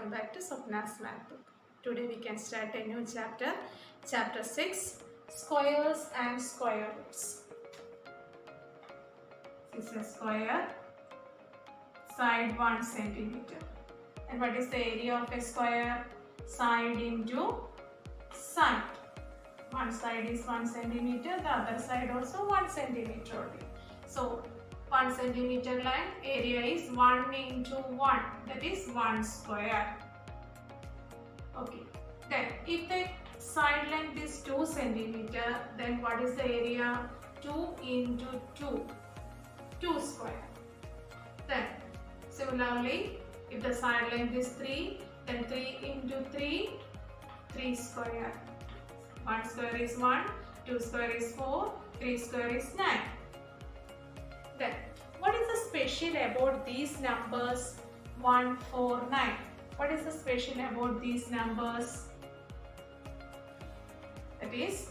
welcome back to Swapna's Math Book. Today we can start a new chapter, chapter 6, Squares and Square Roots. This is a square, side 1 centimeter. And what is the area of a square? Side into side. One side is 1 centimeter, the other side also 1 centimeter only. So 1 centimeter line, area is 1 into 1, that is 1 square. Okay, then if the side length is 2 centimeter, then what is the area? 2 into 2, 2 square. Then similarly, if the side length is 3, then 3 into 3, 3 square. 1 square is 1, 2 square is 4, 3 square is 9. Then, what is the special about these numbers 1, 4, 9? What is the special about these numbers? That is,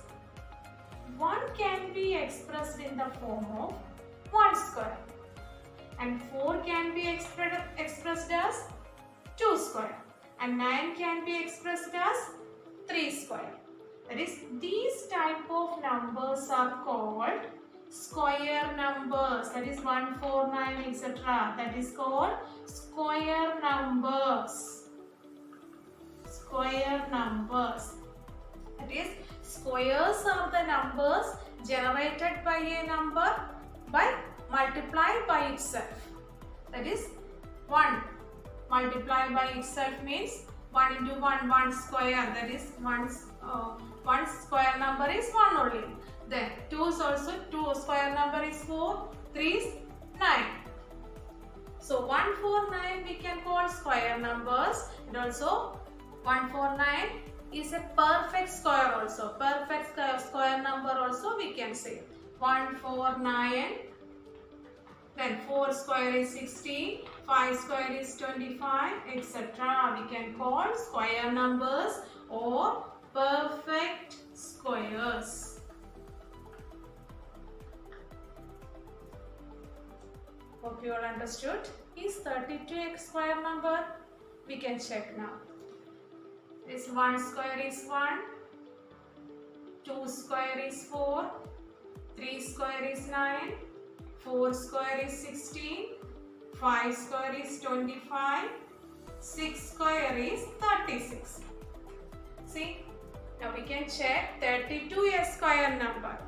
1 can be expressed in the form of 1 square and 4 can be expressed as 2 square and 9 can be expressed as 3 square. That is, these type of numbers are called square numbers, that is 1, 4, 9, etc. That is called square numbers. Square numbers. That is, squares are the numbers generated by a number by multiplied by itself. That is, 1 multiplied by itself means 1 into 1, 1 square. That is, 1 square number is 1 only. Then 2 is also 2 square number is 4, 3 is 9. So 1, 4, 9 we can call square numbers, and also 1, 4, 9 is a perfect square also. Perfect square number also we can say. 1, 4, 9. Then 4 square is 16, 5 square is 25, etc. We can call square numbers or perfect squares. Hope you all understood. Is 32 a square number? We can check now. This 1 square is 1, 2 square is 4, 3 square is 9, 4 square is 16, 5 square is 25, 6 square is 36. See, now we can check 32 a square number.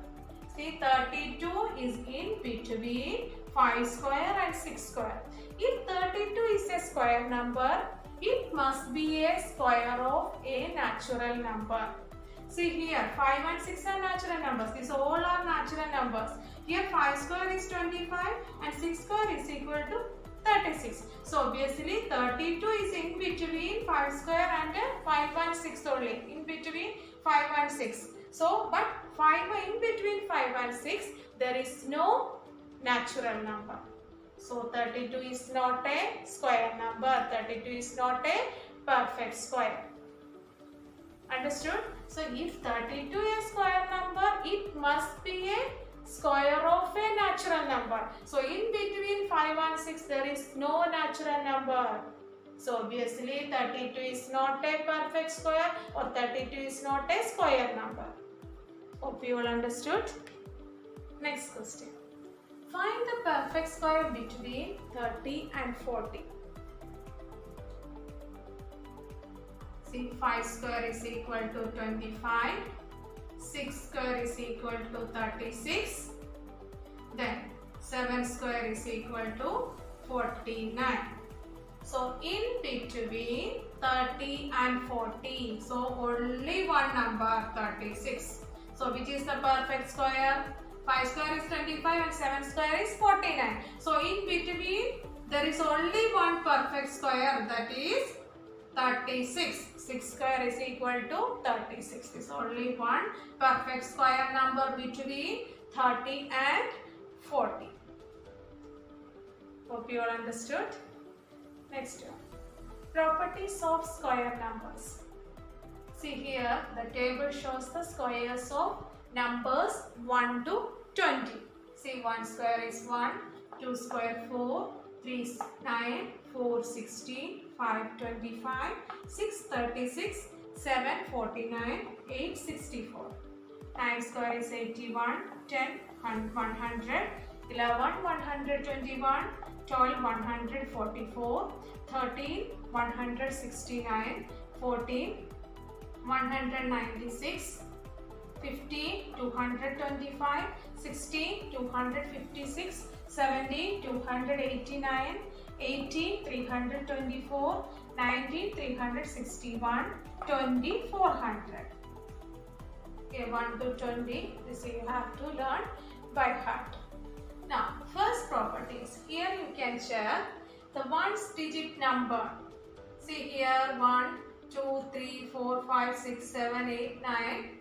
See, 32 is in between 5 square and 6 square. If 32 is a square number, it must be a square of a natural number. See here, 5 and 6 are natural numbers. These all are natural numbers. Here 5 square is 25 and 6 square is equal to 36. So obviously 32 is in between 5 square and 5 and 6 only. In between 5 and 6. So, but 5 in between 5 and 6, there is no natural number. So 32 is not a square number. 32 is not a perfect square. Understood? So if 32 is a square number, it must be a square of a natural number. So in between 5 and 6, there is no natural number. So obviously 32 is not a perfect square or 32 is not a square number. Hope you all understood. Next question. Find the perfect square between 30 and 40. See, 5 square is equal to 25, 6 square is equal to 36, then 7 square is equal to 49. So, in between 30 and 40, so only one number, 36. So, which is the perfect square? 5 square is 25 and 7 square is 49. So, in between there is only one perfect square, that is 36. 6 square is equal to 36. There is only one perfect square number between 30 and 40. Hope you all understood. Next one. Properties of square numbers. See here, the table shows the squares of numbers 1 to 20. See, 1 square is 1, 2 square 4, 3 9, 4 16, 5 25, 6 36, 7 49, 8 64. 9 square is 81, 10 100, 11 121, 12 144, 13 169, 14 196, 15 225, 16 256, 17 289, 18 324, 19 361, 20 400. Okay, 1 to 20, this you have to learn by heart. Now, first properties. Here you can check the ones digit number. See here 1, 2, 3, 4, 5, 6, 7, 8, 9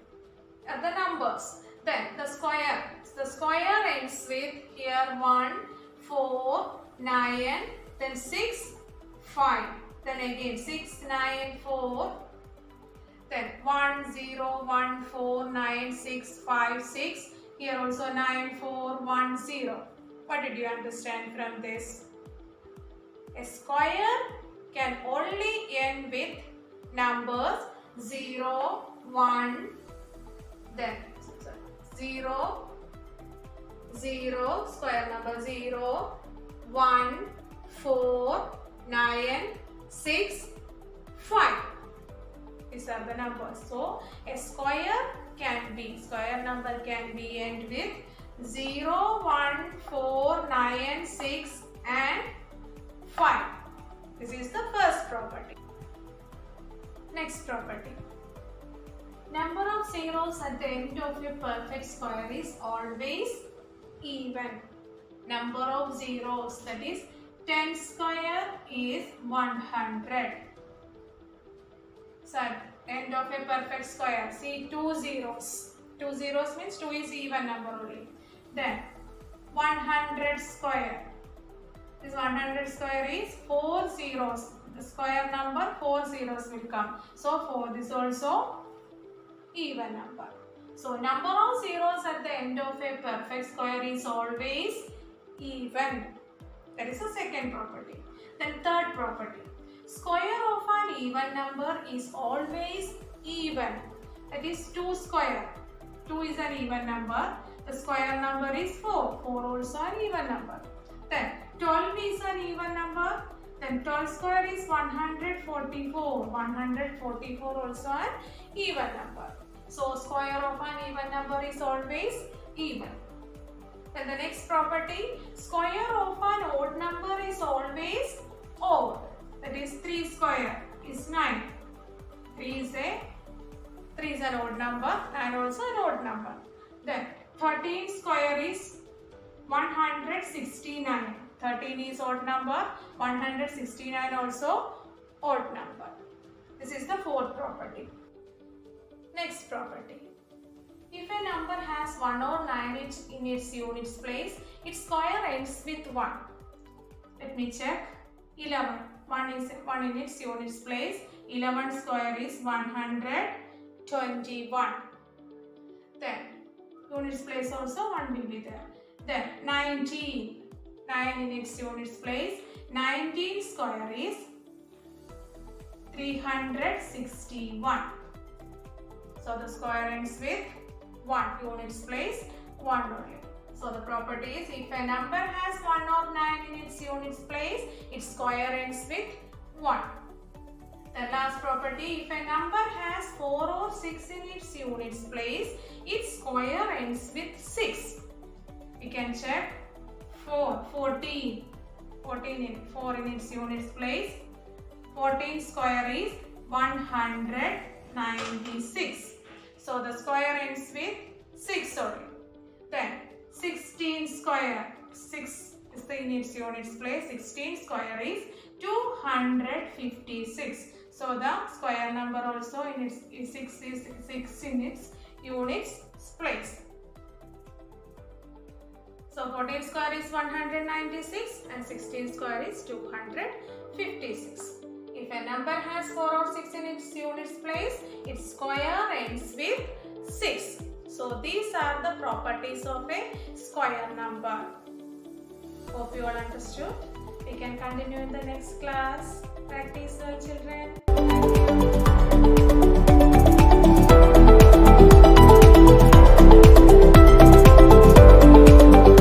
are the numbers. Then the square. The square ends with here 1, 4, 9, then 6, 5. Then again 6, 9, 4. Then 1, 0, 1, 4, 9, 6, 5, 6. Here also 9, 4, 1, 0. What did you understand from this? A square can only end with numbers 0, 1, then 0, 0, square number 0, 1, 4, 9, 6, 5. These are the numbers. So, a square number can be end with 0, 1, 4, 9, 6 and 5. This is the first property. Next property. Number of zeros at the end of a perfect square is always even. Number of zeros, that is 10 square is 100. So end of a perfect square, see 2 zeros. 2 zeros means 2 is even number only. Then 100 square. This 100 square is 4 zeros. The square number 4 zeros will come. So for this also even number. So number of zeros at the end of a perfect square is always even. That is the second property. Then third property. Square of an even number is always even. That is 2 square. 2 is an even number. The square number is 4. 4 also an even number. Then 12 is an even number. Then 12 square is 144. 144 also an even number. So square of an even number is always even. Then the next property, square of an odd number is always odd. That is 3 square is 9. 3 is an odd number and also an odd number. Then 13 square is 169. 13 is odd number, 169 also odd number. This is the fourth property. Next property. If a number has 1 or 9 in its units place, its square ends with 1. Let me check. 11. 1 is 1 in its units place. 11 square is 121. Then units place also 1 will be there. Then 19. 9 in its units place. 19 square is 361. So the square ends with 1. Units place 1 only. So the property is, if a number has 1 or 9 in its units place, its square ends with 1. The last property, if a number has 4 or 6 in its units place, its square ends with 6. We can check 4, 14. 4 in its units place. 14 square is 196. So the square ends with 6 only. Then 16 square, 6 is in its units place. 16 square is 256. So the square number also in its 6 is 6 in its units place. So 14 square is 196 and 16 square is 256. If a number has 4 or 6 in its units place, its square ends with 6. So these are the properties of a square number. Hope you all understood. We can continue in the next class. Practice well, children.